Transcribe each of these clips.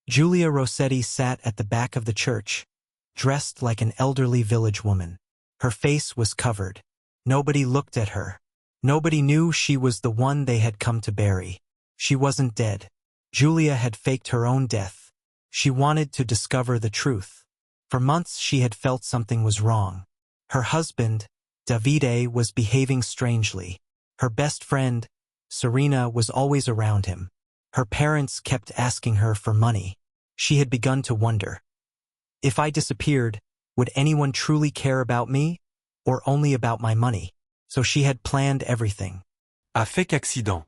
Giulia Rossetti sat at the back of the church, dressed like an elderly village woman. Her face was covered. Nobody looked at her. Nobody knew she was the one they had come to bury. She wasn't dead. Giulia had faked her own death. She wanted to discover the truth. For months she had felt something was wrong. Her husband, Davide, was behaving strangely. Her best friend, Serena, was always around him. Her parents kept asking her for money. She had begun to wonder. If I disappeared, would anyone truly care about me, or only about my money? So she had planned everything. A fait qu'accident.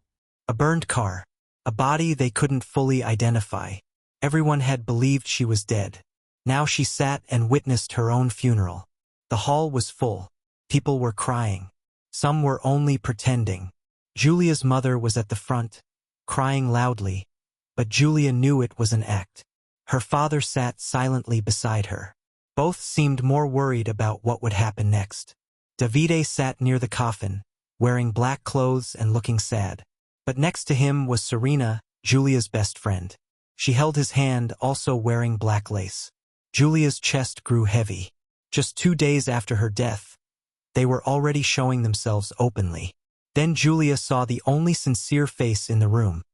A burned car. A body they couldn't fully identify. Everyone had believed she was dead. Now she sat and witnessed her own funeral. The hall was full. People were crying. Some were only pretending. Giulia's mother was at the front, crying loudly, but Giulia knew it was an act. Her father sat silently beside her. Both seemed more worried about what would happen next. Davide sat near the coffin, wearing black clothes and looking sad. But next to him was Serena, Giulia's best friend. She held his hand, also wearing black lace. Giulia's chest grew heavy. Just 2 days after her death, they were already showing themselves openly. Then Giulia saw the only sincere face in the room.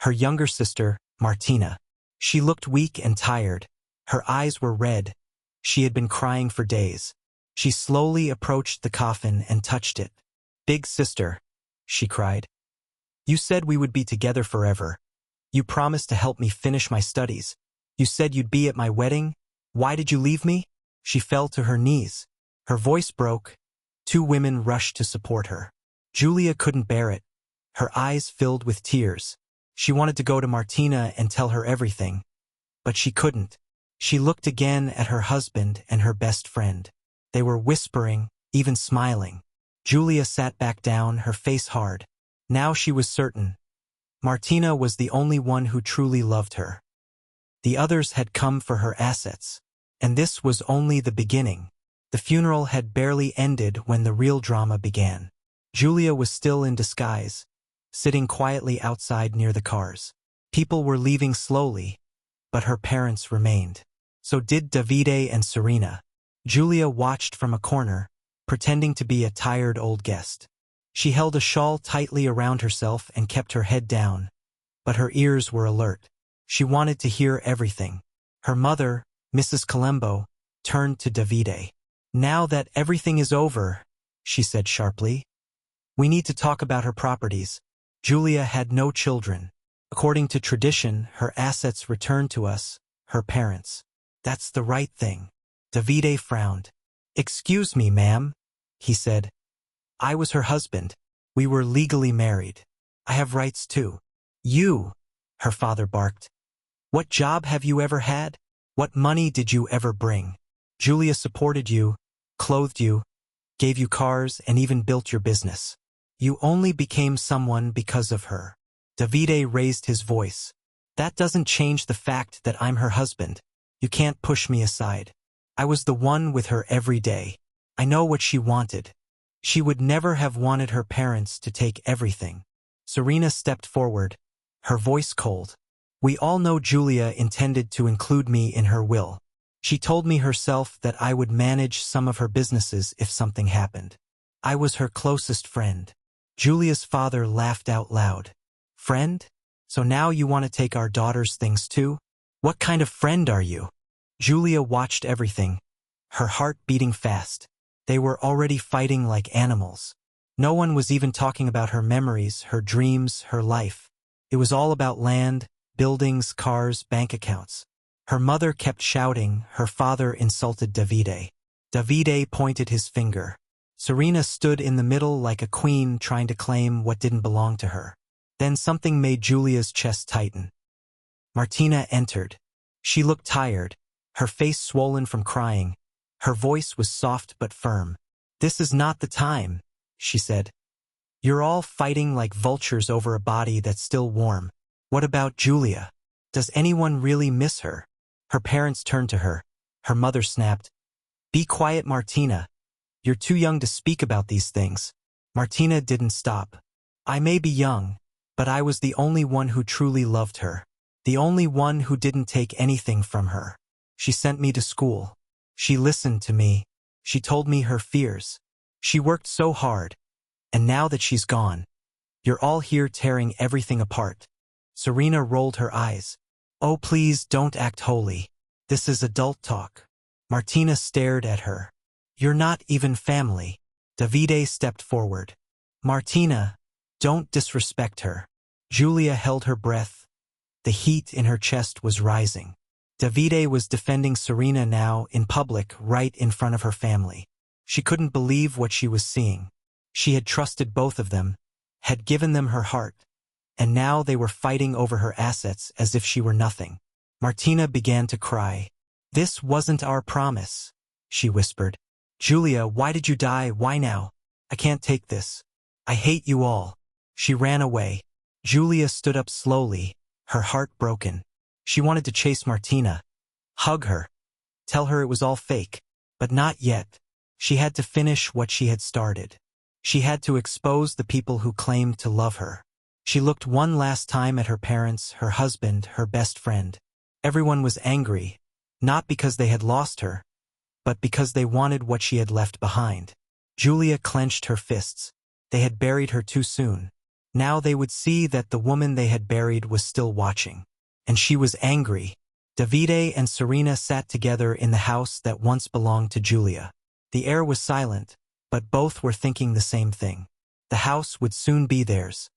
Her younger sister, Martina. She looked weak and tired. Her eyes were red. She had been crying for days. She slowly approached the coffin and touched it. "Big sister," she cried. "You said we would be together forever. You promised to help me finish my studies. You said you'd be at my wedding. Why did you leave me?" She fell to her knees. Her voice broke. 2 women rushed to support her. Giulia couldn't bear it. Her eyes filled with tears. She wanted to go to Martina and tell her everything, but she couldn't. She looked again at her husband and her best friend. They were whispering, even smiling. Giulia sat back down, her face hard. Now she was certain. Martina was the only one who truly loved her. The others had come for her assets. And this was only the beginning. The funeral had barely ended when the real drama began. Giulia was still in disguise, sitting quietly outside near the cars. People were leaving slowly, but her parents remained. So did Davide and Serena. Giulia watched from a corner, pretending to be a tired old guest. She held a shawl tightly around herself and kept her head down, but her ears were alert. She wanted to hear everything. Her mother, Mrs. Colombo, turned to Davide. "Now that everything is over," she said sharply, "we need to talk about her properties." Giulia had no children. According to tradition, her assets returned to us, her parents. "That's the right thing." Davide frowned. "Excuse me, ma'am," he said. "I was her husband. We were legally married. I have rights too." "You," her father barked. "What job have you ever had? What money did you ever bring? Giulia supported you, clothed you, gave you cars, and even built your business. You only became someone because of her." Davide raised his voice. "That doesn't change the fact that I'm her husband. You can't push me aside. I was the one with her every day. I know what she wanted. She would never have wanted her parents to take everything." Serena stepped forward, her voice cold. "We all know Giulia intended to include me in her will. She told me herself that I would manage some of her businesses if something happened. I was her closest friend." Giulia's father laughed out loud. "Friend? So now you want to take our daughter's things too? What kind of friend are you?" Giulia watched everything, her heart beating fast. They were already fighting like animals. No one was even talking about her memories, her dreams, her life. It was all about land, buildings, cars, bank accounts. Her mother kept shouting, her father insulted Davide. Davide pointed his finger. Serena stood in the middle like a queen trying to claim what didn't belong to her. Then something made Giulia's chest tighten. Martina entered. She looked tired, her face swollen from crying. Her voice was soft but firm. "This is not the time," she said. "You're all fighting like vultures over a body that's still warm. What about Giulia? Does anyone really miss her?" Her parents turned to her. Her mother snapped, "Be quiet, Martina. You're too young to speak about these things." Martina didn't stop. "I may be young, but I was the only one who truly loved her. The only one who didn't take anything from her. She sent me to school. She listened to me. She told me her fears. She worked so hard. And now that she's gone, you're all here tearing everything apart. Serena rolled her eyes. Oh, please don't act holy. This is adult talk. Martina stared at her. You're not even family. Davide stepped forward. Martina, don't disrespect her. Giulia held her breath. The heat in her chest was rising. Davide was defending Serena now in public right in front of her family. She couldn't believe what she was seeing. She had trusted both of them, had given them her heart, and now they were fighting over her assets as if she were nothing. Martina began to cry. This wasn't our promise, she whispered. Giulia, why did you die? Why now? I can't take this. I hate you all. She ran away. Giulia stood up slowly, her heart broken. She wanted to chase Martina, hug her, tell her it was all fake, but not yet. She had to finish what she had started. She had to expose the people who claimed to love her. She looked one last time at her parents, her husband, her best friend. Everyone was angry, not because they had lost her, but because they wanted what she had left behind. Giulia clenched her fists. They had buried her too soon. Now they would see that the woman they had buried was still watching. And she was angry. Davide and Serena sat together in the house that once belonged to Giulia. The air was silent, but both were thinking the same thing. The house would soon be theirs.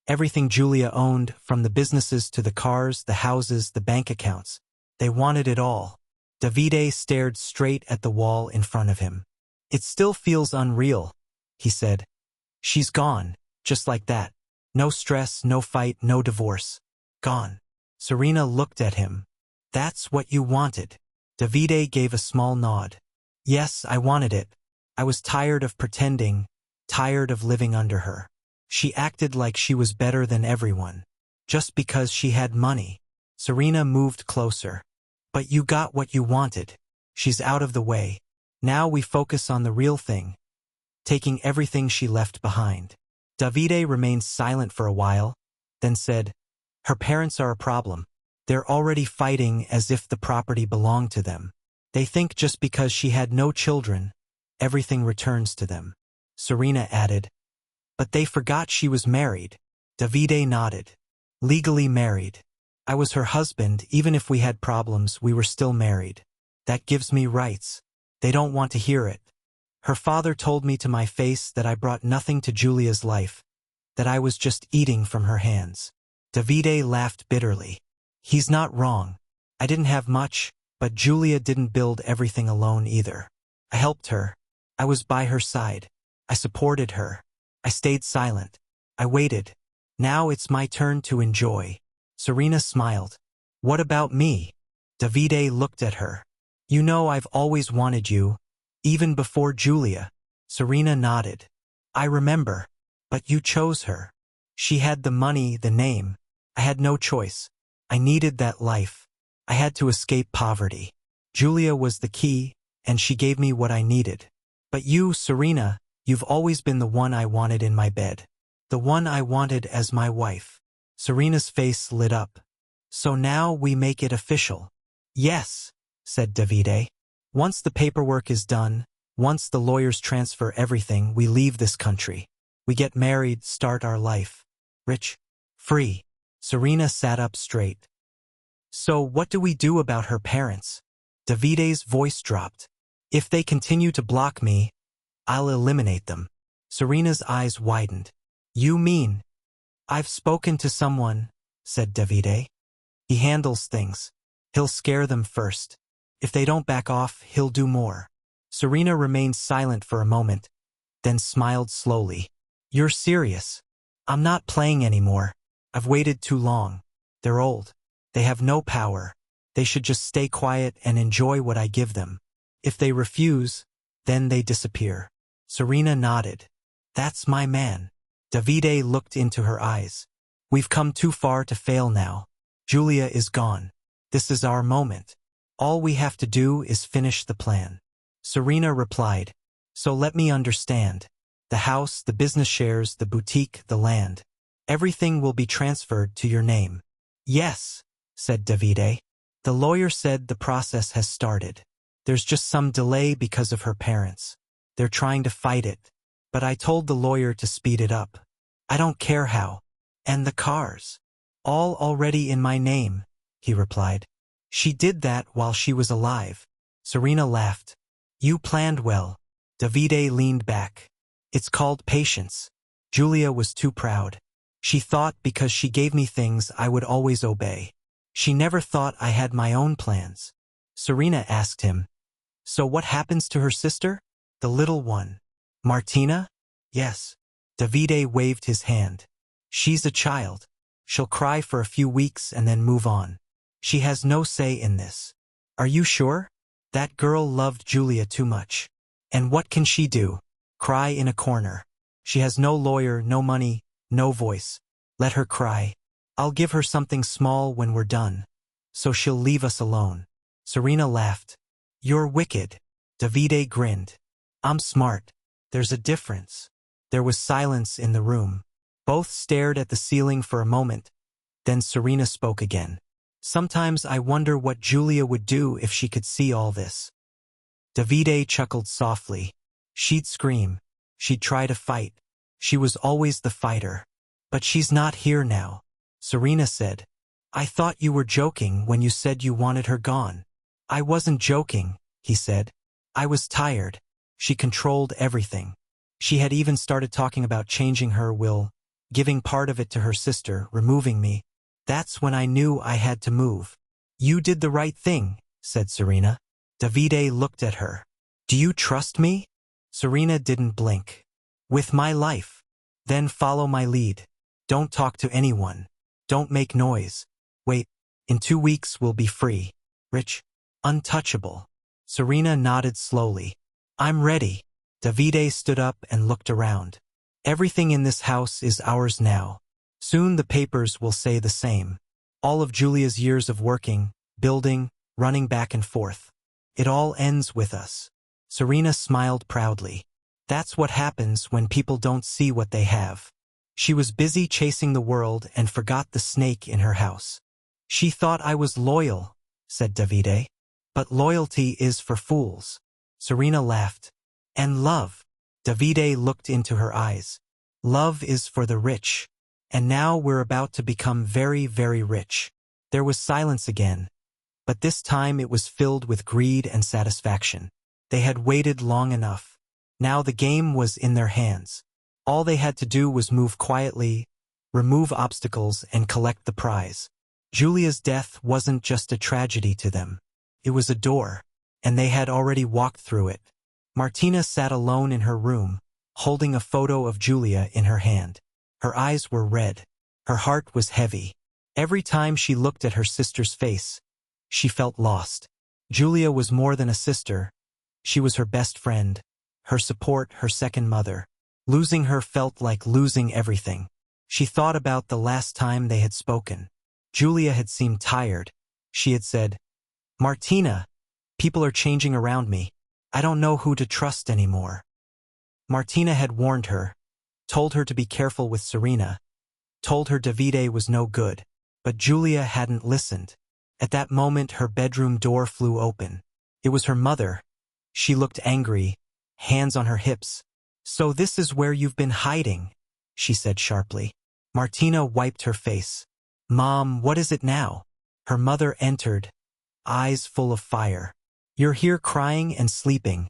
Everything Giulia owned, from the businesses to the cars, the houses, the bank accounts. They wanted it all. Davide stared straight at the wall in front of him. It still feels unreal, he said. She's gone, just like that. No stress, no fight, no divorce. Gone. Serena looked at him. That's what you wanted. Davide gave a small nod. Yes, I wanted it. I was tired of pretending, tired of living under her. She acted like she was better than everyone, just because she had money. Serena moved closer. But you got what you wanted. She's out of the way. Now we focus on the real thing, taking everything she left behind. Davide remained silent for a while, then said, her parents are a problem. They're already fighting as if the property belonged to them. They think just because she had no children, everything returns to them. Serena added, but they forgot she was married. Davide nodded. Legally married. I was her husband. Even if we had problems, we were still married. That gives me rights. They don't want to hear it. Her father told me to my face that I brought nothing to Giulia's life, that I was just eating from her hands. Davide laughed bitterly. He's not wrong. I didn't have much, but Giulia didn't build everything alone either. I helped her. I was by her side. I supported her. I stayed silent. I waited. Now it's my turn to enjoy. Serena smiled. What about me? Davide looked at her. You know I've always wanted you, even before Giulia. Serena nodded. I remember. But you chose her. She had the money, the name. I had no choice. I needed that life. I had to escape poverty. Giulia was the key, and she gave me what I needed. But you, Serena, you've always been the one I wanted in my bed. The one I wanted as my wife. Serena's face lit up. So now we make it official. Yes, said Davide. Once the paperwork is done, once the lawyers transfer everything, we leave this country. We get married, start our life. Rich. Free. Serena sat up straight. So what do we do about her parents? Davide's voice dropped. If they continue to block me, I'll eliminate them. Serena's eyes widened. You mean? I've spoken to someone, said Davide. He handles things. He'll scare them first. If they don't back off, he'll do more. Serena remained silent for a moment, then smiled slowly. You're serious? I'm not playing anymore. I've waited too long. They're old. They have no power. They should just stay quiet and enjoy what I give them. If they refuse, then they disappear. Serena nodded. That's my man. Davide looked into her eyes. We've come too far to fail now. Giulia is gone. This is our moment. All we have to do is finish the plan. Serena replied. So let me understand. The house, the business shares, the boutique, the land. Everything will be transferred to your name. Yes, said Davide. The lawyer said the process has started. There's just some delay because of her parents. They're trying to fight it. But I told the lawyer to speed it up. I don't care how. And the cars. All already in my name, he replied. She did that while she was alive. Serena laughed. You planned well. Davide leaned back. It's called patience. Giulia was too proud. She thought because she gave me things I would always obey. She never thought I had my own plans. Serena asked him, so what happens to her sister? The little one. Martina? Yes. Davide waved his hand. She's a child. She'll cry for a few weeks and then move on. She has no say in this. Are you sure? That girl loved Giulia too much. And what can she do? Cry in a corner. She has no lawyer, no money, no voice. Let her cry. I'll give her something small when we're done. So she'll leave us alone. Serena laughed. You're wicked. Davide grinned. I'm smart. There's a difference. There was silence in the room. Both stared at the ceiling for a moment. Then Serena spoke again. Sometimes I wonder what Giulia would do if she could see all this. Davide chuckled softly. She'd scream. She'd try to fight. She was always the fighter. But she's not here now. Serena said. I thought you were joking when you said you wanted her gone. I wasn't joking, he said. I was tired. She controlled everything. She had even started talking about changing her will, giving part of it to her sister, removing me. That's when I knew I had to move. You did the right thing, said Serena. Davide looked at her. Do you trust me? Serena didn't blink. With my life. Then follow my lead. Don't talk to anyone. Don't make noise. Wait, in 2 weeks we'll be free. Rich. Untouchable. Serena nodded slowly. I'm ready. Davide stood up and looked around. Everything in this house is ours now. Soon the papers will say the same. All of Giulia's years of working, building, running back and forth. It all ends with us. Serena smiled proudly. That's what happens when people don't see what they have. She was busy chasing the world and forgot the snake in her house. She thought I was loyal, said Davide. But loyalty is for fools. Serena laughed. And love. Davide looked into her eyes. Love is for the rich. And now we're about to become very, very rich. There was silence again. But this time it was filled with greed and satisfaction. They had waited long enough. Now the game was in their hands. All they had to do was move quietly, remove obstacles, and collect the prize. Giulia's death wasn't just a tragedy to them. It was a door, and they had already walked through it. Martina sat alone in her room, holding a photo of Giulia in her hand. Her eyes were red. Her heart was heavy. Every time she looked at her sister's face, she felt lost. Giulia was more than a sister. She was her best friend, her support, her second mother. Losing her felt like losing everything. She thought about the last time they had spoken. Giulia had seemed tired. She had said, Martina, people are changing around me. I don't know who to trust anymore. Martina had warned her, told her to be careful with Serena, told her Davide was no good. But Giulia hadn't listened. At that moment her bedroom door flew open. It was her mother. She looked angry, hands on her hips. So this is where you've been hiding, she said sharply. Martina wiped her face. Mom, what is it now? Her mother entered, eyes full of fire. You're here crying and sleeping,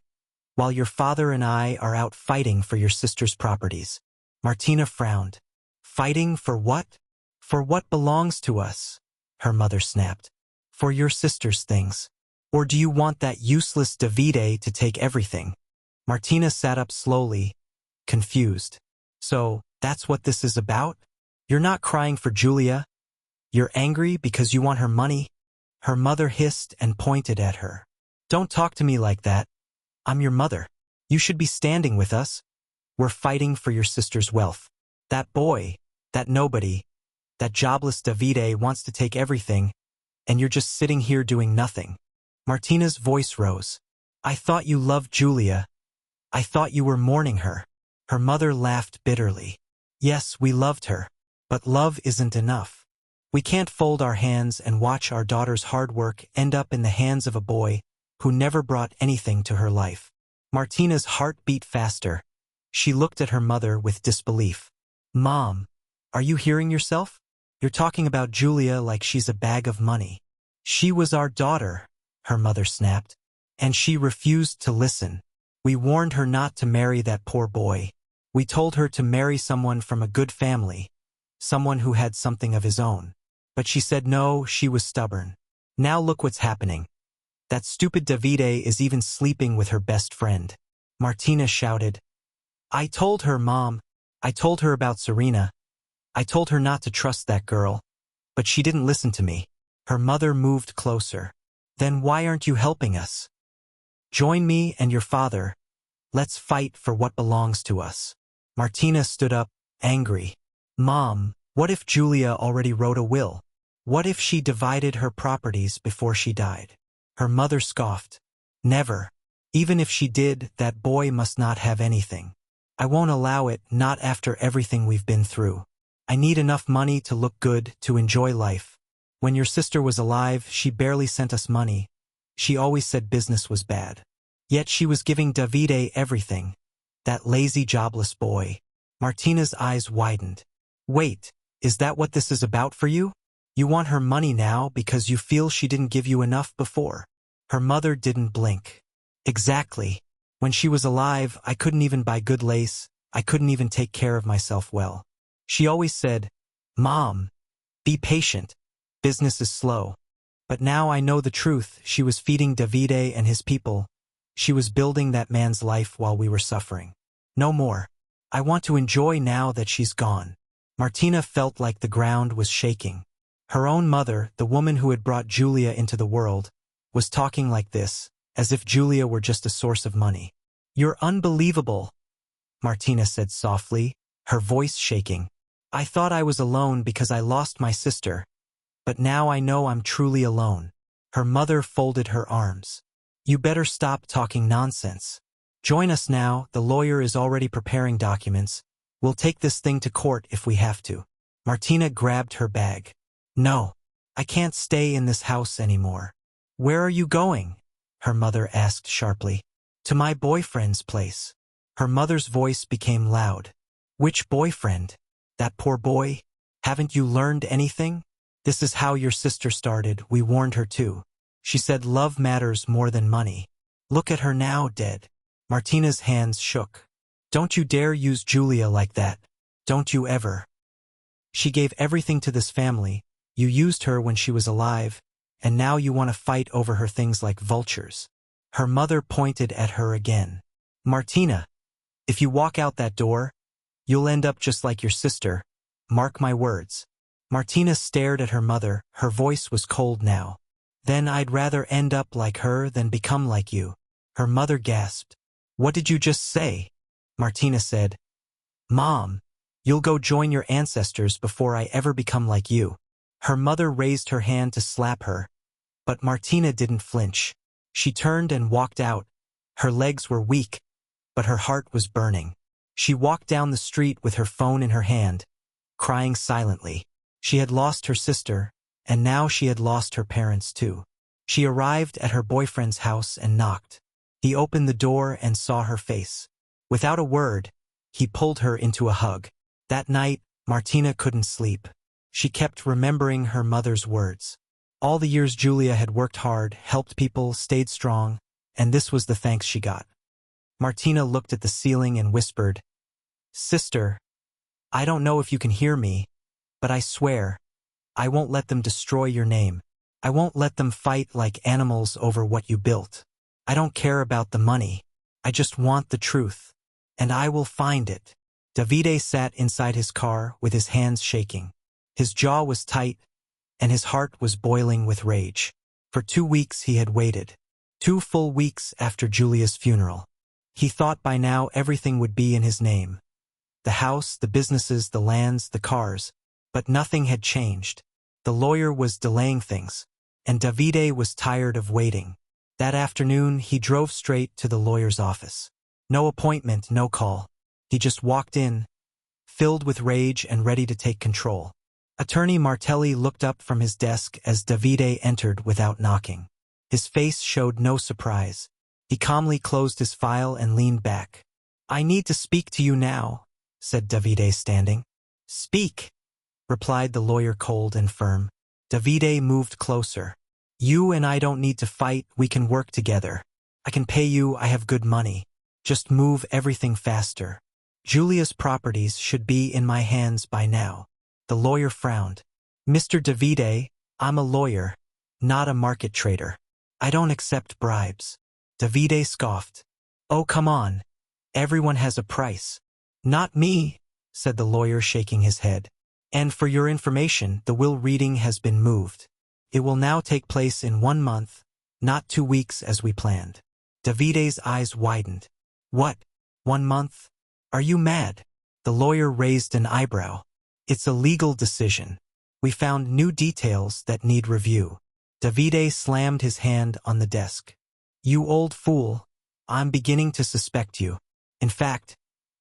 while your father and I are out fighting for your sister's properties. Martina frowned. Fighting for what? For what belongs to us, her mother snapped. For your sister's things. Or do you want that useless Davide to take everything? Martina sat up slowly, confused. So, that's what this is about? You're not crying for Giulia? You're angry because you want her money? Her mother hissed and pointed at her. Don't talk to me like that. I'm your mother. You should be standing with us. We're fighting for your sister's wealth. That boy, that nobody, that jobless Davide wants to take everything, and you're just sitting here doing nothing. Martina's voice rose. I thought you loved Giulia. I thought you were mourning her. Her mother laughed bitterly. Yes, we loved her. But love isn't enough. We can't fold our hands and watch our daughter's hard work end up in the hands of a boy who never brought anything to her life. Martina's heart beat faster. She looked at her mother with disbelief. Mom, are you hearing yourself? You're talking about Giulia like she's a bag of money. She was our daughter, her mother snapped. And she refused to listen. We warned her not to marry that poor boy. We told her to marry someone from a good family, someone who had something of his own. But she said no, she was stubborn. Now look what's happening. That stupid Davide is even sleeping with her best friend. Martina shouted. I told her, Mom. I told her about Serena. I told her not to trust that girl. But she didn't listen to me. Her mother moved closer. Then why aren't you helping us? Join me and your father. Let's fight for what belongs to us. Martina stood up, angry. Mom, what if Giulia already wrote a will? What if she divided her properties before she died? Her mother scoffed. Never. Even if she did, that boy must not have anything. I won't allow it, not after everything we've been through. I need enough money to look good, to enjoy life. When your sister was alive, she barely sent us money. She always said business was bad. Yet she was giving Davide everything. That lazy, jobless boy. Martina's eyes widened. Wait, is that what this is about for you? You want her money now because you feel she didn't give you enough before. Her mother didn't blink. Exactly. When she was alive, I couldn't even buy good lace. I couldn't even take care of myself well. She always said, Mom, be patient. Business is slow. But now I know the truth. She was feeding Davide and his people. She was building that man's life while we were suffering. No more. I want to enjoy now that she's gone. Martina felt like the ground was shaking. Her own mother, the woman who had brought Giulia into the world, was talking like this, as if Giulia were just a source of money. You're unbelievable, Martina said softly, her voice shaking. I thought I was alone because I lost my sister. But now I know I'm truly alone. Her mother folded her arms. You better stop talking nonsense. Join us now, the lawyer is already preparing documents. We'll take this thing to court if we have to. Martina grabbed her bag. No, I can't stay in this house anymore. Where are you going? Her mother asked sharply. To my boyfriend's place. Her mother's voice became loud. Which boyfriend? That poor boy? Haven't you learned anything? This is how your sister started, we warned her too. She said love matters more than money. Look at her now, dead. Martina's hands shook. Don't you dare use Giulia like that. Don't you ever. She gave everything to this family. You used her when she was alive, and now you want to fight over her things like vultures. Her mother pointed at her again. Martina, if you walk out that door, you'll end up just like your sister. Mark my words. Martina stared at her mother, her voice was cold now. Then I'd rather end up like her than become like you. Her mother gasped. What did you just say? Martina said. Mom, you'll go join your ancestors before I ever become like you. Her mother raised her hand to slap her. But Martina didn't flinch. She turned and walked out. Her legs were weak, but her heart was burning. She walked down the street with her phone in her hand, crying silently. She had lost her sister, and now she had lost her parents too. She arrived at her boyfriend's house and knocked. He opened the door and saw her face. Without a word, he pulled her into a hug. That night, Martina couldn't sleep. She kept remembering her mother's words. All the years Giulia had worked hard, helped people, stayed strong, and this was the thanks she got. Martina looked at the ceiling and whispered, Sister, I don't know if you can hear me, but I swear, I won't let them destroy your name. I won't let them fight like animals over what you built. I don't care about the money. I just want the truth. And I will find it. Davide sat inside his car with his hands shaking. His jaw was tight, and his heart was boiling with rage. For 2 weeks he had waited. 2 full weeks after Giulia's funeral. He thought by now everything would be in his name. The house, the businesses, the lands, the cars. But nothing had changed. The lawyer was delaying things, and Davide was tired of waiting. That afternoon, he drove straight to the lawyer's office. No appointment, no call. He just walked in, filled with rage and ready to take control. Attorney Martelli looked up from his desk as Davide entered without knocking. His face showed no surprise. He calmly closed his file and leaned back. "I need to speak to you now," said Davide, standing. "Speak," replied the lawyer, cold and firm. Davide moved closer. "You and I don't need to fight, we can work together. I can pay you, I have good money. Just move everything faster. Giulia's properties should be in my hands by now." The lawyer frowned. "Mr. Davide, I'm a lawyer, not a market trader. I don't accept bribes." Davide scoffed. "Oh, come on. Everyone has a price." "Not me," said the lawyer, shaking his head. "And for your information, the will reading has been moved. It will now take place in 1 month, not 2 weeks as we planned." Davide's eyes widened. "What? 1 month? Are you mad?" The lawyer raised an eyebrow. "It's a legal decision. We found new details that need review." Davide slammed his hand on the desk. "You old fool, I'm beginning to suspect you. In fact,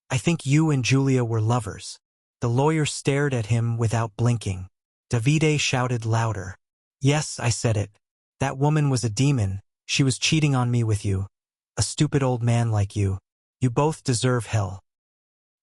I think you and Giulia were lovers." The lawyer stared at him without blinking. Davide shouted louder. "Yes, I said it. That woman was a demon. She was cheating on me with you. A stupid old man like you. You both deserve hell."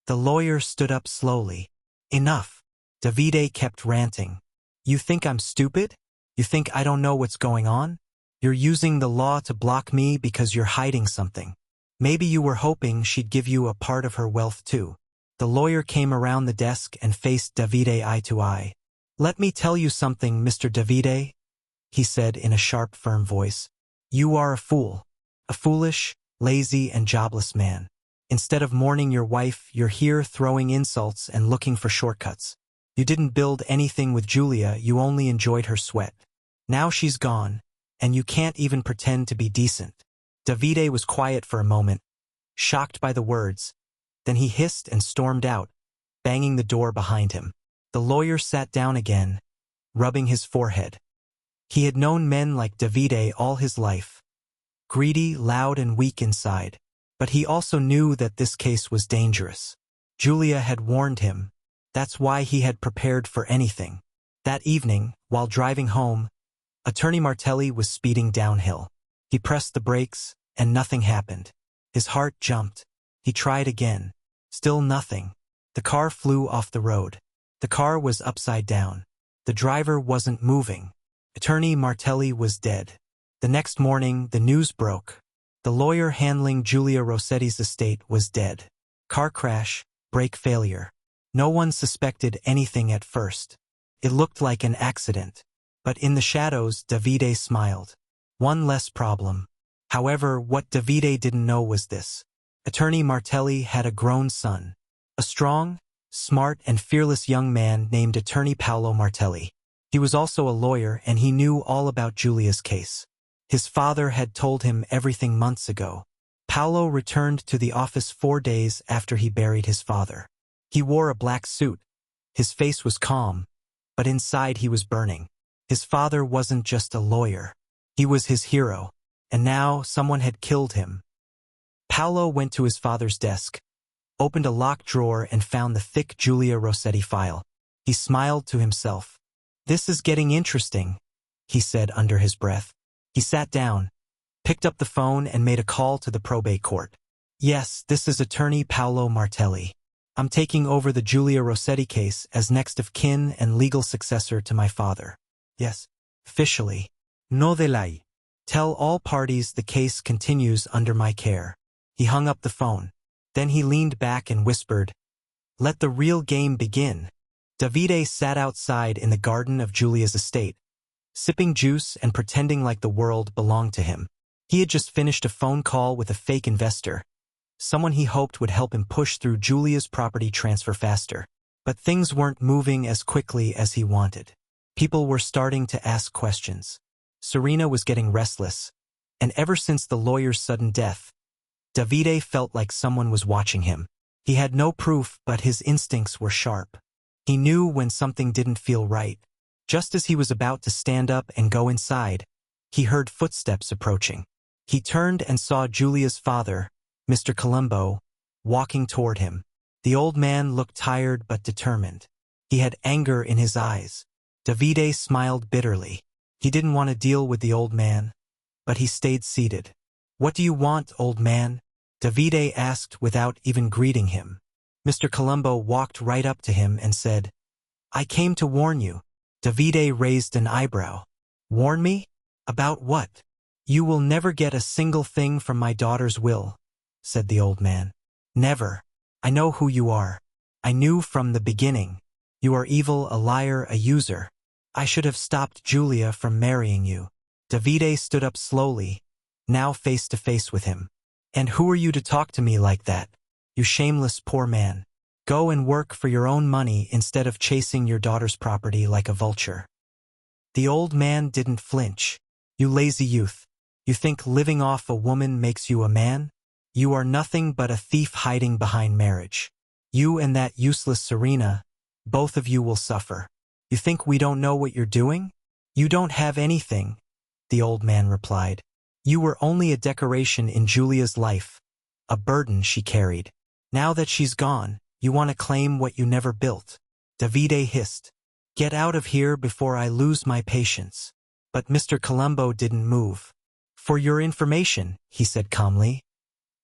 The lawyer stood up slowly. "Enough." Davide kept ranting. "You think I'm stupid? You think I don't know what's going on? You're using the law to block me because you're hiding something. Maybe you were hoping she'd give you a part of her wealth too." The lawyer came around the desk and faced Davide eye to eye. "Let me tell you something, Mr. Davide," he said in a sharp, firm voice. "You are a fool. A foolish, lazy, and jobless man. Instead of mourning your wife, you're here throwing insults and looking for shortcuts. You didn't build anything with Giulia, you only enjoyed her sweat. Now she's gone, and you can't even pretend to be decent." Davide was quiet for a moment, shocked by the words. Then he hissed and stormed out, banging the door behind him. The lawyer sat down again, rubbing his forehead. He had known men like Davide all his life. Greedy, loud, and weak inside. But he also knew that this case was dangerous. Giulia had warned him. That's why he had prepared for anything. That evening, while driving home, Attorney Martelli was speeding downhill. He pressed the brakes, and nothing happened. His heart jumped. He tried again. Still nothing. The car flew off the road. The car was upside down. The driver wasn't moving. Attorney Martelli was dead. The next morning, the news broke. The lawyer handling Giulia Rossetti's estate was dead. Car crash, brake failure. No one suspected anything at first. It looked like an accident. But in the shadows, Davide smiled. One less problem. However, what Davide didn't know was this. Attorney Martelli had a grown son. A strong, smart, and fearless young man named Attorney Paolo Martelli. He was also a lawyer, and he knew all about Giulia's case. His father had told him everything months ago. Paolo returned to the office 4 days after he buried his father. He wore a black suit. His face was calm, but inside he was burning. His father wasn't just a lawyer. He was his hero, and now someone had killed him. Paolo went to his father's desk, opened a locked drawer, and found the thick Giulia Rossetti file. He smiled to himself. "This is getting interesting," he said under his breath. He sat down, picked up the phone, and made a call to the probate court. "Yes, this is Attorney Paolo Martelli. I'm taking over the Giulia Rossetti case as next of kin and legal successor to my father." "Yes, officially." "No delay. Tell all parties the case continues under my care." He hung up the phone. Then he leaned back and whispered, "Let the real game begin." Davide sat outside in the garden of Giulia's estate, sipping juice and pretending like the world belonged to him. He had just finished a phone call with a fake investor, someone he hoped would help him push through Giulia's property transfer faster. But things weren't moving as quickly as he wanted. People were starting to ask questions. Serena was getting restless, and ever since the lawyer's sudden death, Davide felt like someone was watching him. He had no proof, but his instincts were sharp. He knew when something didn't feel right. Just as he was about to stand up and go inside, he heard footsteps approaching. He turned and saw Giulia's father, Mr. Colombo, walking toward him. The old man looked tired but determined. He had anger in his eyes. Davide smiled bitterly. He didn't want to deal with the old man, but he stayed seated. "What do you want, old man?" Davide asked without even greeting him. Mr. Colombo walked right up to him and said, "I came to warn you." Davide raised an eyebrow. "Warn me? About what?" "You will never get a single thing from my daughter's will," said the old man. "Never. I know who you are. I knew from the beginning. You are evil, a liar, a user. I should have stopped Giulia from marrying you." Davide stood up slowly, now face to face with him. "And who are you to talk to me like that? You shameless poor man. Go and work for your own money instead of chasing your daughter's property like a vulture." The old man didn't flinch. "You lazy youth. You think living off a woman makes you a man? You are nothing but a thief hiding behind marriage. You and that useless Serena, both of you will suffer. You think we don't know what you're doing? You don't have anything," the old man replied. "You were only a decoration in Giulia's life, a burden she carried. Now that she's gone, you want to claim what you never built." Davide hissed, "Get out of here before I lose my patience." But Mr. Colombo didn't move. "For your information," he said calmly,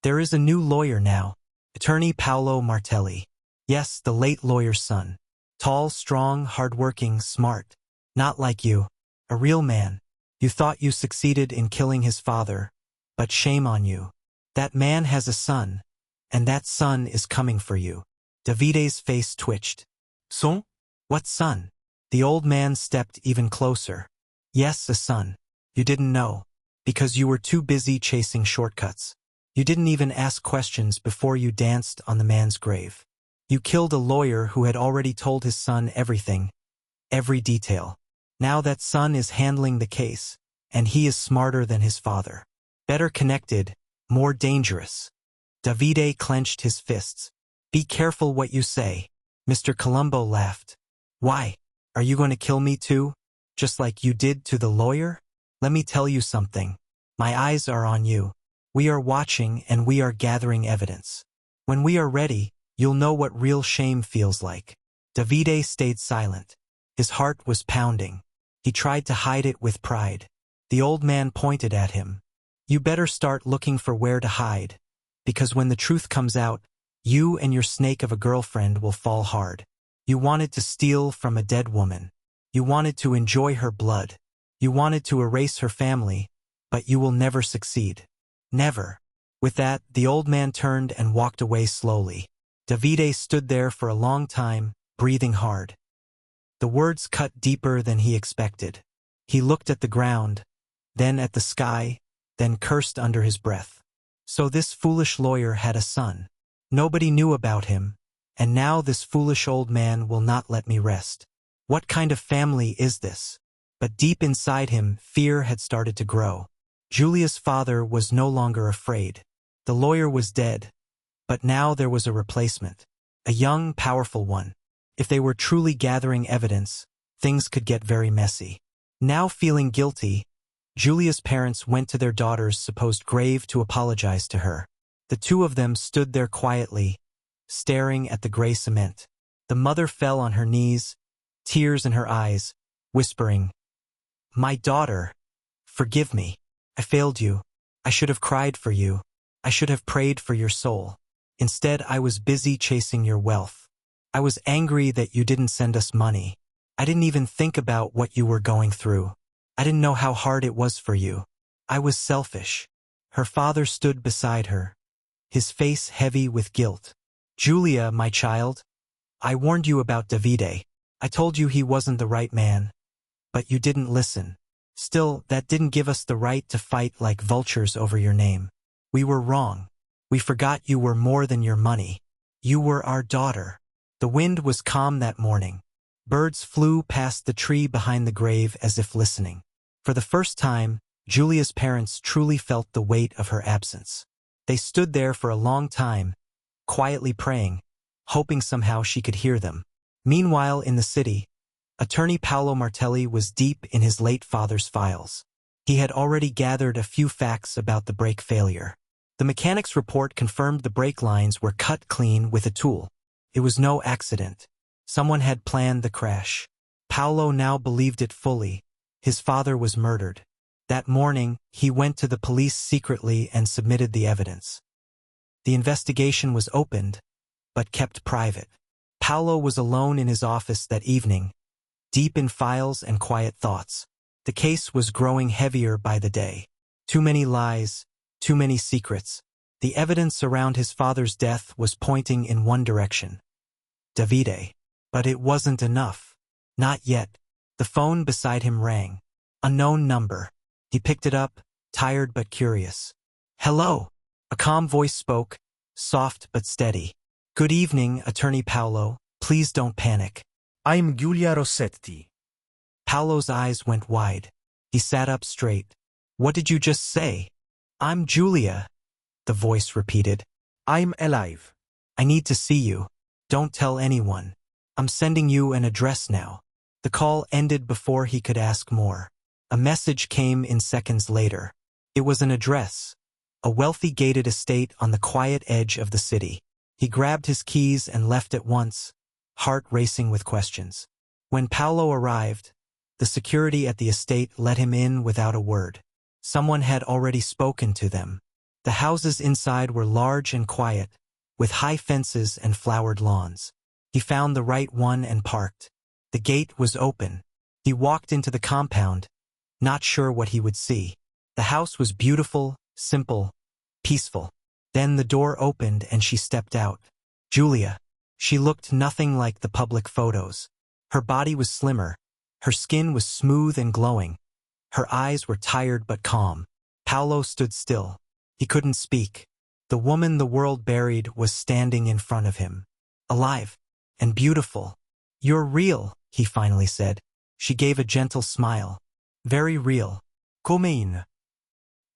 "there is a new lawyer now, attorney Paolo Martelli. Yes, the late lawyer's son. Tall, strong, hard-working, smart. Not like you. A real man. You thought you succeeded in killing his father, but shame on you. That man has a son, and that son is coming for you." Davide's face twitched. "Son? What son?" The old man stepped even closer. "Yes, a son. You didn't know, because you were too busy chasing shortcuts. You didn't even ask questions before you danced on the man's grave. You killed a lawyer who had already told his son everything, every detail. Now that son is handling the case, and he is smarter than his father. Better connected, more dangerous." Davide clenched his fists. "Be careful what you say." Mr. Colombo laughed. "Why? Are you going to kill me too? Just like you did to the lawyer? Let me tell you something. My eyes are on you. We are watching and we are gathering evidence. When we are ready, you'll know what real shame feels like." Davide stayed silent. His heart was pounding. He tried to hide it with pride. The old man pointed at him. "You better start looking for where to hide, because when the truth comes out, you and your snake of a girlfriend will fall hard. You wanted to steal from a dead woman. You wanted to enjoy her blood. You wanted to erase her family, but you will never succeed. Never." With that, the old man turned and walked away slowly. Davide stood there for a long time, breathing hard. The words cut deeper than he expected. He looked at the ground, then at the sky, then cursed under his breath. So this foolish lawyer had a son. Nobody knew about him, and now this foolish old man will not let me rest. What kind of family is this? But deep inside him, fear had started to grow. Giulia's father was no longer afraid. The lawyer was dead, but now there was a replacement. A young, powerful one. If they were truly gathering evidence, things could get very messy. Now feeling guilty, Giulia's parents went to their daughter's supposed grave to apologize to her. The two of them stood there quietly, staring at the gray cement. The mother fell on her knees, tears in her eyes, whispering, "My daughter, forgive me. I failed you. I should have cried for you. I should have prayed for your soul. Instead, I was busy chasing your wealth. I was angry that you didn't send us money. I didn't even think about what you were going through. I didn't know how hard it was for you. I was selfish." Her father stood beside her, his face heavy with guilt. "Giulia, my child, I warned you about Davide. I told you he wasn't the right man, but you didn't listen. Still, that didn't give us the right to fight like vultures over your name. We were wrong. We forgot you were more than your money. You were our daughter." The wind was calm that morning. Birds flew past the tree behind the grave as if listening. For the first time, Giulia's parents truly felt the weight of her absence. They stood there for a long time, quietly praying, hoping somehow she could hear them. Meanwhile, in the city, attorney Paolo Martelli was deep in his late father's files. He had already gathered a few facts about the brake failure. The mechanic's report confirmed the brake lines were cut clean with a tool. It was no accident. Someone had planned the crash. Paolo now believed it fully. His father was murdered. That morning, he went to the police secretly and submitted the evidence. The investigation was opened, but kept private. Paolo was alone in his office that evening, deep in files and quiet thoughts. The case was growing heavier by the day. Too many lies, too many secrets. The evidence around his father's death was pointing in one direction. Davide. But it wasn't enough. Not yet. The phone beside him rang. Unknown number. He picked it up, tired but curious. Hello. A calm voice spoke, soft but steady. Good evening, Attorney Paolo. Please don't panic. I'm Giulia Rossetti. Paolo's eyes went wide. He sat up straight. What did you just say? I'm Giulia, the voice repeated. I'm alive. I need to see you. Don't tell anyone. I'm sending you an address now. The call ended before he could ask more. A message came in seconds later. It was an address. A wealthy gated estate on the quiet edge of the city. He grabbed his keys and left at once, heart racing with questions. When Paolo arrived, the security at the estate let him in without a word. Someone had already spoken to them. The houses inside were large and quiet, with high fences and flowered lawns. He found the right one and parked. The gate was open. He walked into the compound, not sure what he would see. The house was beautiful, simple, peaceful. Then the door opened and she stepped out. Giulia. She looked nothing like the public photos. Her body was slimmer. Her skin was smooth and glowing. Her eyes were tired but calm. Paolo stood still. He couldn't speak. The woman the world buried was standing in front of him. Alive. And beautiful. You're real, he finally said. She gave a gentle smile. Very real. Come in.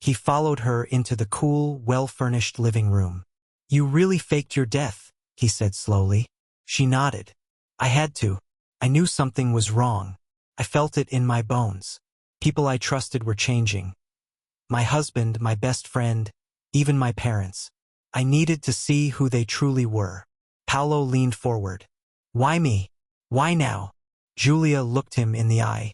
He followed her into the cool, well-furnished living room. You really faked your death, he said slowly. She nodded. I had to. I knew something was wrong. I felt it in my bones. People I trusted were changing. My husband, my best friend, even my parents. I needed to see who they truly were. Paolo leaned forward. Why me? Why now? Giulia looked him in the eye.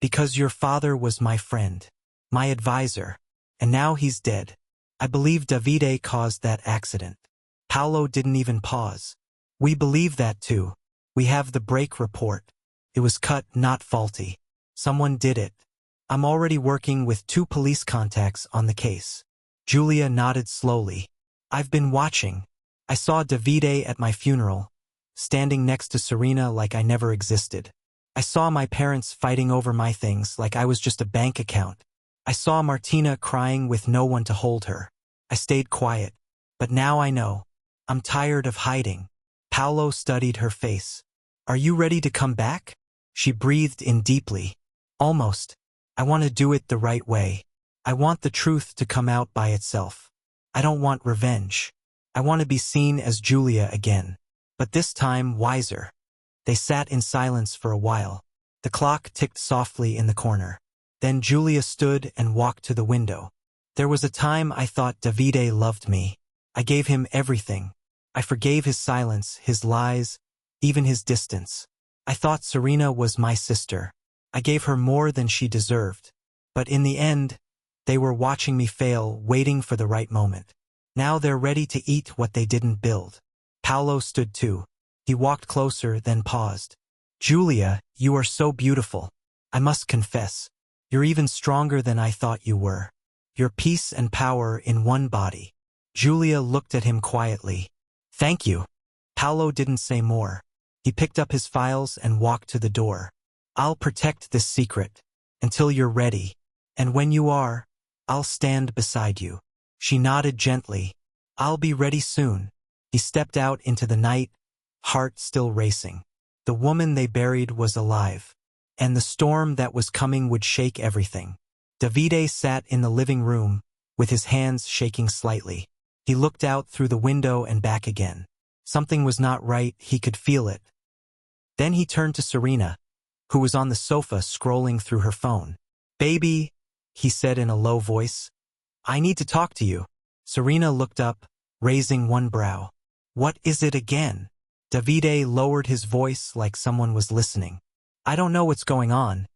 Because your father was my friend, my advisor, and now he's dead. I believe Davide caused that accident. Paolo didn't even pause. We believe that too. We have the break report. It was cut, not faulty. Someone did it. I'm already working with 2 police contacts on the case. Giulia nodded slowly. I've been watching. I saw Davide at my funeral, standing next to Serena like I never existed. I saw my parents fighting over my things like I was just a bank account. I saw Martina crying with no one to hold her. I stayed quiet. But now I know. I'm tired of hiding. Paolo studied her face. Are you ready to come back? She breathed in deeply. Almost. I want to do it the right way. I want the truth to come out by itself. I don't want revenge. I want to be seen as Giulia again. But this time wiser. They sat in silence for a while. The clock ticked softly in the corner. Then Giulia stood and walked to the window. There was a time I thought Davide loved me. I gave him everything. I forgave his silence, his lies, even his distance. I thought Serena was my sister. I gave her more than she deserved. But in the end, they were watching me fail, waiting for the right moment. Now they're ready to eat what they didn't build. Paolo stood too. He walked closer, then paused. Giulia, you are so beautiful. I must confess, you're even stronger than I thought you were. Your peace and power in one body. Giulia looked at him quietly. Thank you. Paolo didn't say more. He picked up his files and walked to the door. I'll protect this secret until you're ready. And when you are, I'll stand beside you. She nodded gently. I'll be ready soon. He stepped out into the night, heart still racing. The woman they buried was alive, and the storm that was coming would shake everything. Davide sat in the living room, with his hands shaking slightly. He looked out through the window and back again. Something was not right, he could feel it. Then he turned to Serena, who was on the sofa scrolling through her phone. Baby, he said in a low voice, I need to talk to you. Serena looked up, raising one brow. What is it again? Davide lowered his voice like someone was listening. I don't know what's going on,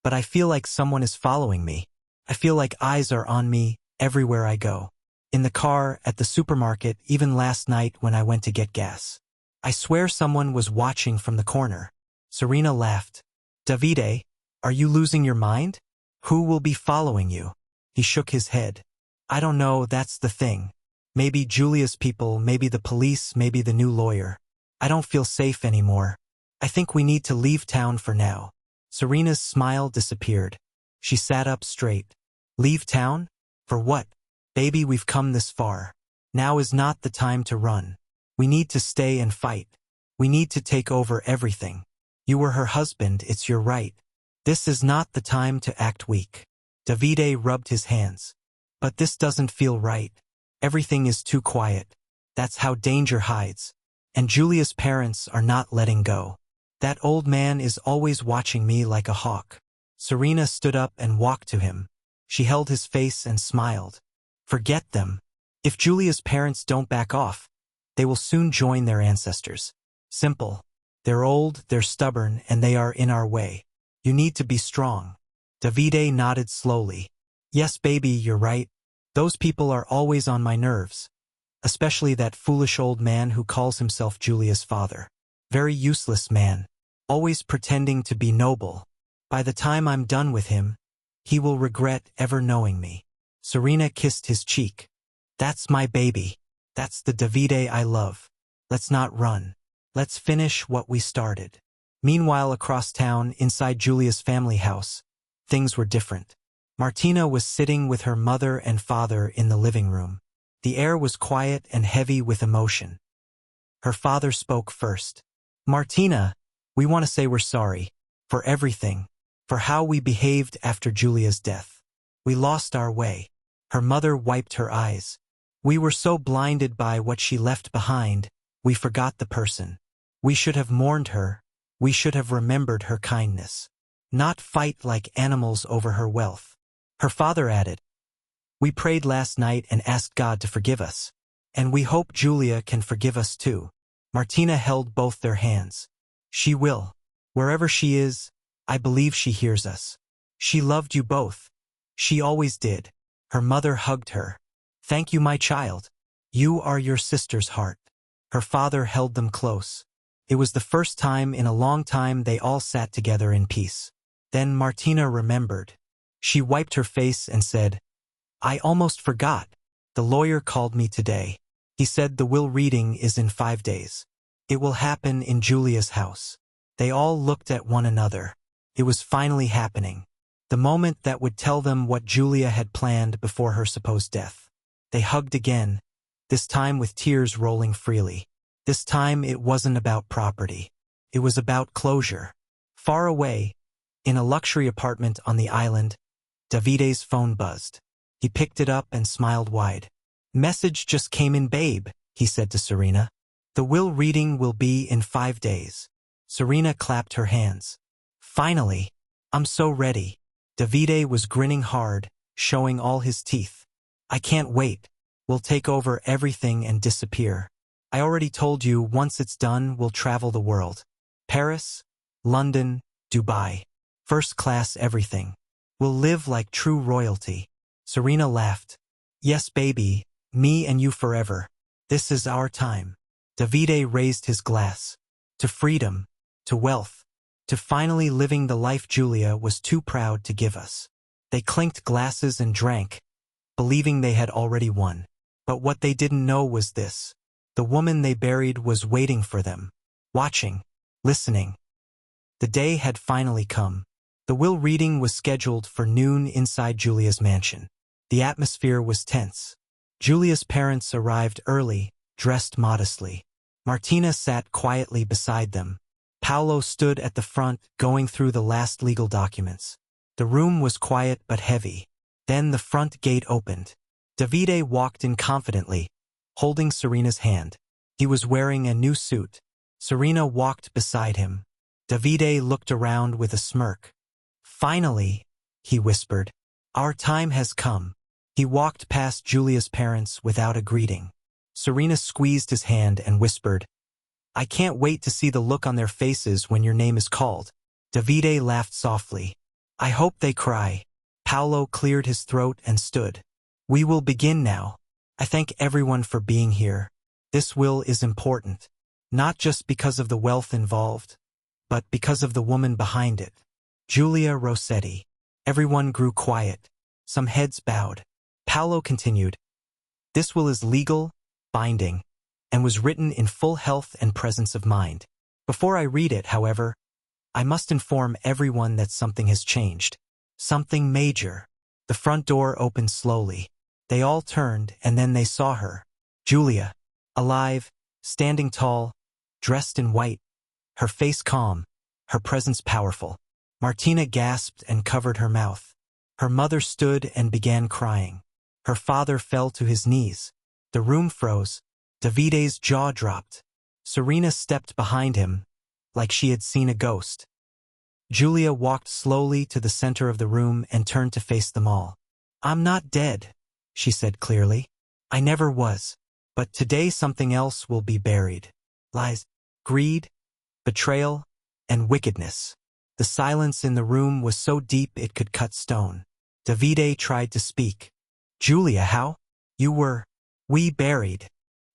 but I feel like someone is following me. I feel like eyes are on me everywhere I go. In the car, at the supermarket, even last night when I went to get gas. I swear someone was watching from the corner. Serena laughed. Davide, are you losing your mind? Who will be following you? He shook his head. I don't know, that's the thing. Maybe Giulia's people, maybe the police, maybe the new lawyer. I don't feel safe anymore. I think we need to leave town for now. Serena's smile disappeared. She sat up straight. Leave town? For what? Baby, we've come this far. Now is not the time to run. We need to stay and fight. We need to take over everything. You were her husband, it's your right. This is not the time to act weak. Davide rubbed his hands. But this doesn't feel right. Everything is too quiet. That's how danger hides. And Giulia's parents are not letting go. That old man is always watching me like a hawk. Serena stood up and walked to him. She held his face and smiled. Forget them. If Giulia's parents don't back off, they will soon join their ancestors. Simple. They're old, they're stubborn, and they are in our way. You need to be strong. Davide nodded slowly. Yes, baby, you're right. Those people are always on my nerves. Especially that foolish old man who calls himself Giulia's father. Very useless man. Always pretending to be noble. By the time I'm done with him, he will regret ever knowing me. Serena kissed his cheek. That's my baby. That's the Davide I love. Let's not run. Let's finish what we started. Meanwhile, across town, inside Giulia's family house, things were different. Martina was sitting with her mother and father in the living room. The air was quiet and heavy with emotion. Her father spoke first. Martina, we want to say we're sorry. For everything. For how we behaved after Giulia's death. We lost our way. Her mother wiped her eyes. We were so blinded by what she left behind, we forgot the person. We should have mourned her. We should have remembered her kindness. Not fight like animals over her wealth. Her father added, we prayed last night and asked God to forgive us. And we hope Giulia can forgive us too. Martina held both their hands. She will. Wherever she is, I believe she hears us. She loved you both. She always did. Her mother hugged her. Thank you, my child. You are your sister's heart. Her father held them close. It was the first time in a long time they all sat together in peace. Then Martina remembered. She wiped her face and said, I almost forgot. The lawyer called me today. He said the will reading is in 5 days. It will happen in Giulia's house. They all looked at one another. It was finally happening. The moment that would tell them what Giulia had planned before her supposed death. They hugged again, this time with tears rolling freely. This time it wasn't about property. It was about closure. Far away, in a luxury apartment on the island, Davide's phone buzzed. He picked it up and smiled wide. Message just came in, babe, he said to Serena. The will reading will be in 5 days. Serena clapped her hands. Finally, I'm so ready. Davide was grinning hard, showing all his teeth. I can't wait. We'll take over everything and disappear. I already told you once it's done, we'll travel the world. Paris, London, Dubai. First class everything. We'll live like true royalty. Serena laughed. Yes, baby, me and you forever. This is our time. Davide raised his glass. To freedom, to wealth, to finally living the life Giulia was too proud to give us. They clinked glasses and drank, believing they had already won. But what they didn't know was this. The woman they buried was waiting for them, watching, listening. The day had finally come. The will reading was scheduled for noon inside Giulia's mansion. The atmosphere was tense. Giulia's parents arrived early, dressed modestly. Martina sat quietly beside them. Paolo stood at the front, going through the last legal documents. The room was quiet but heavy. Then the front gate opened. Davide walked in confidently, holding Serena's hand. He was wearing a new suit. Serena walked beside him. Davide looked around with a smirk. Finally, he whispered, our time has come. He walked past Giulia's parents without a greeting. Serena squeezed his hand and whispered, I can't wait to see the look on their faces when your name is called. Davide laughed softly. I hope they cry. Paolo cleared his throat and stood. We will begin now. I thank everyone for being here. This will is important. Not just because of the wealth involved, but because of the woman behind it. Giulia Rossetti. Everyone grew quiet. Some heads bowed. Paolo continued. This will is legal, binding, and was written in full health and presence of mind. Before I read it, however, I must inform everyone that something has changed. Something major. The front door opened slowly. They all turned, and then they saw her. Giulia. Alive, standing tall, dressed in white, her face calm, her presence powerful. Martina gasped and covered her mouth. Her mother stood and began crying. Her father fell to his knees. The room froze. Davide's jaw dropped. Serena stepped behind him, like she had seen a ghost. Giulia walked slowly to the center of the room and turned to face them all. I'm not dead, she said clearly. I never was. But today something else will be buried. Lies, greed, betrayal, and wickedness. The silence in the room was so deep it could cut stone. Davide tried to speak. Giulia, how? We buried.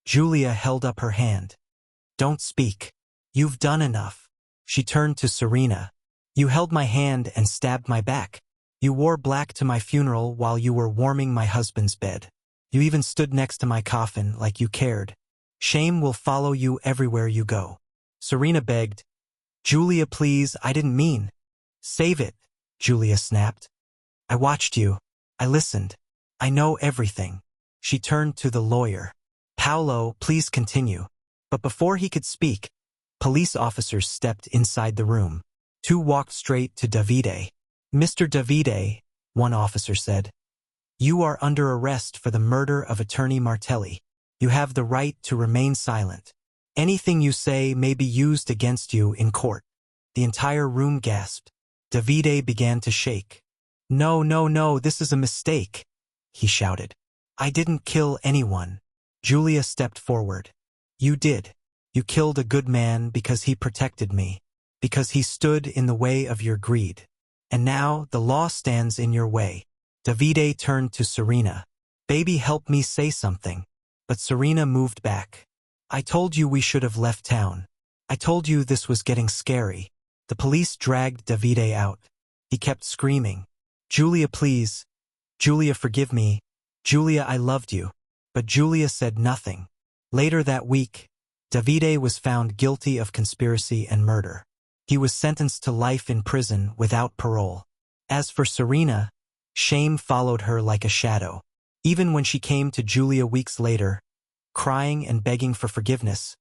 Giulia held up her hand. Don't speak. You've done enough. She turned to Serena. You held my hand and stabbed my back. You wore black to my funeral while you were warming my husband's bed. You even stood next to my coffin like you cared. Shame will follow you everywhere you go. Serena begged. Giulia, please, I didn't mean. Save it, Giulia snapped. I watched you. I listened. I know everything. She turned to the lawyer. Paolo, please continue. But before he could speak, police officers stepped inside the room. Two walked straight to Davide. Mr. Davide, one officer said. You are under arrest for the murder of attorney Martelli. You have the right to remain silent. Anything you say may be used against you in court. The entire room gasped. Davide began to shake. No, this is a mistake, he shouted. I didn't kill anyone. Giulia stepped forward. You did. You killed a good man because he protected me, because he stood in the way of your greed. And now the law stands in your way. Davide turned to Serena. Baby, help me say something. But Serena moved back. I told you we should have left town. I told you this was getting scary. The police dragged Davide out. He kept screaming. Giulia, please. Giulia, forgive me. Giulia, I loved you. But Giulia said nothing. Later that week, Davide was found guilty of conspiracy and murder. He was sentenced to life in prison without parole. As for Serena, shame followed her like a shadow. Even when she came to Giulia weeks later, crying and begging for forgiveness,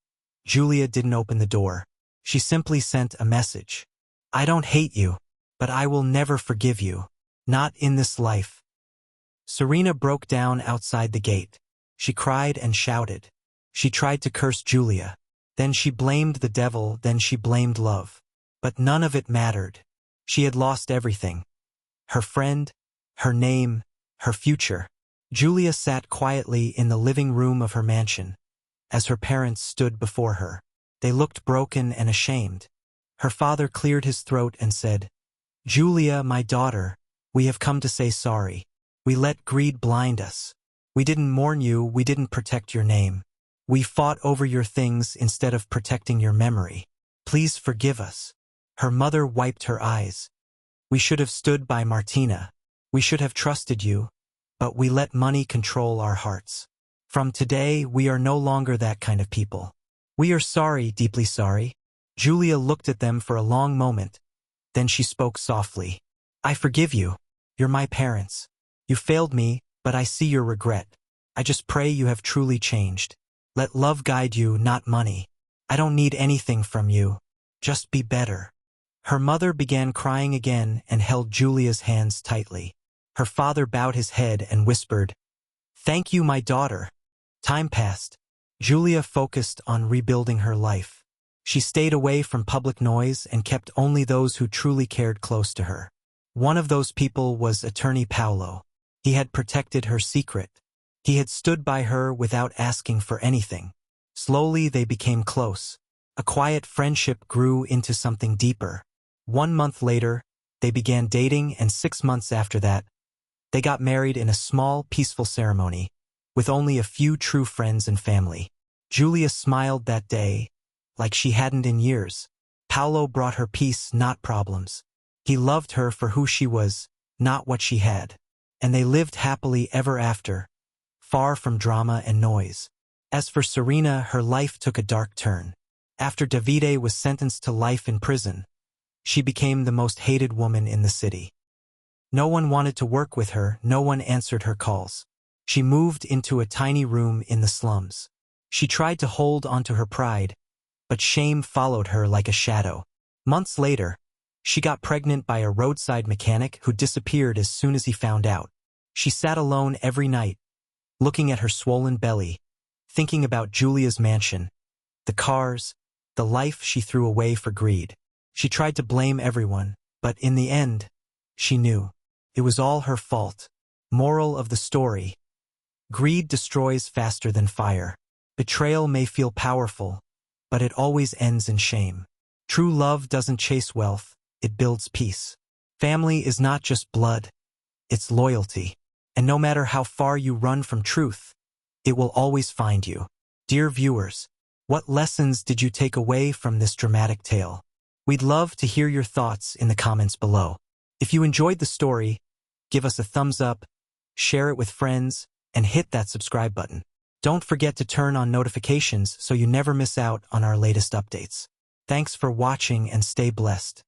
Giulia didn't open the door. She simply sent a message. I don't hate you, but I will never forgive you. Not in this life. Serena broke down outside the gate. She cried and shouted. She tried to curse Giulia. Then she blamed the devil, then she blamed love. But none of it mattered. She had lost everything. Her friend, her name, her future. Giulia sat quietly in the living room of her mansion, as her parents stood before her. They looked broken and ashamed. Her father cleared his throat and said, Giulia, my daughter, we have come to say sorry. We let greed blind us. We didn't mourn you, we didn't protect your name. We fought over your things instead of protecting your memory. Please forgive us. Her mother wiped her eyes. We should have stood by Martina. We should have trusted you, but we let money control our hearts. From today, we are no longer that kind of people. We are sorry, deeply sorry. Giulia looked at them for a long moment. Then she spoke softly. I forgive you. You're my parents. You failed me, but I see your regret. I just pray you have truly changed. Let love guide you, not money. I don't need anything from you. Just be better. Her mother began crying again and held Giulia's hands tightly. Her father bowed his head and whispered, Thank you, my daughter. Time passed. Giulia focused on rebuilding her life. She stayed away from public noise and kept only those who truly cared close to her. One of those people was attorney Paolo. He had protected her secret. He had stood by her without asking for anything. Slowly they became close. A quiet friendship grew into something deeper. 1 month later, they began dating, and 6 months after that, they got married in a small, peaceful ceremony, with only a few true friends and family. Giulia smiled that day, like she hadn't in years. Paolo brought her peace, not problems. He loved her for who she was, not what she had. And they lived happily ever after, far from drama and noise. As for Serena, her life took a dark turn. After Davide was sentenced to life in prison, she became the most hated woman in the city. No one wanted to work with her, no one answered her calls. She moved into a tiny room in the slums. She tried to hold onto her pride, but shame followed her like a shadow. Months later, she got pregnant by a roadside mechanic who disappeared as soon as he found out. She sat alone every night, looking at her swollen belly, thinking about Giulia's mansion, the cars, the life she threw away for greed. She tried to blame everyone, but in the end, she knew. It was all her fault. Moral of the story: greed destroys faster than fire. Betrayal may feel powerful, but it always ends in shame. True love doesn't chase wealth, it builds peace. Family is not just blood, it's loyalty. And no matter how far you run from truth, it will always find you. Dear viewers, what lessons did you take away from this dramatic tale? We'd love to hear your thoughts in the comments below. If you enjoyed the story, give us a thumbs up, share it with friends, and hit that subscribe button. Don't forget to turn on notifications so you never miss out on our latest updates. Thanks for watching and stay blessed.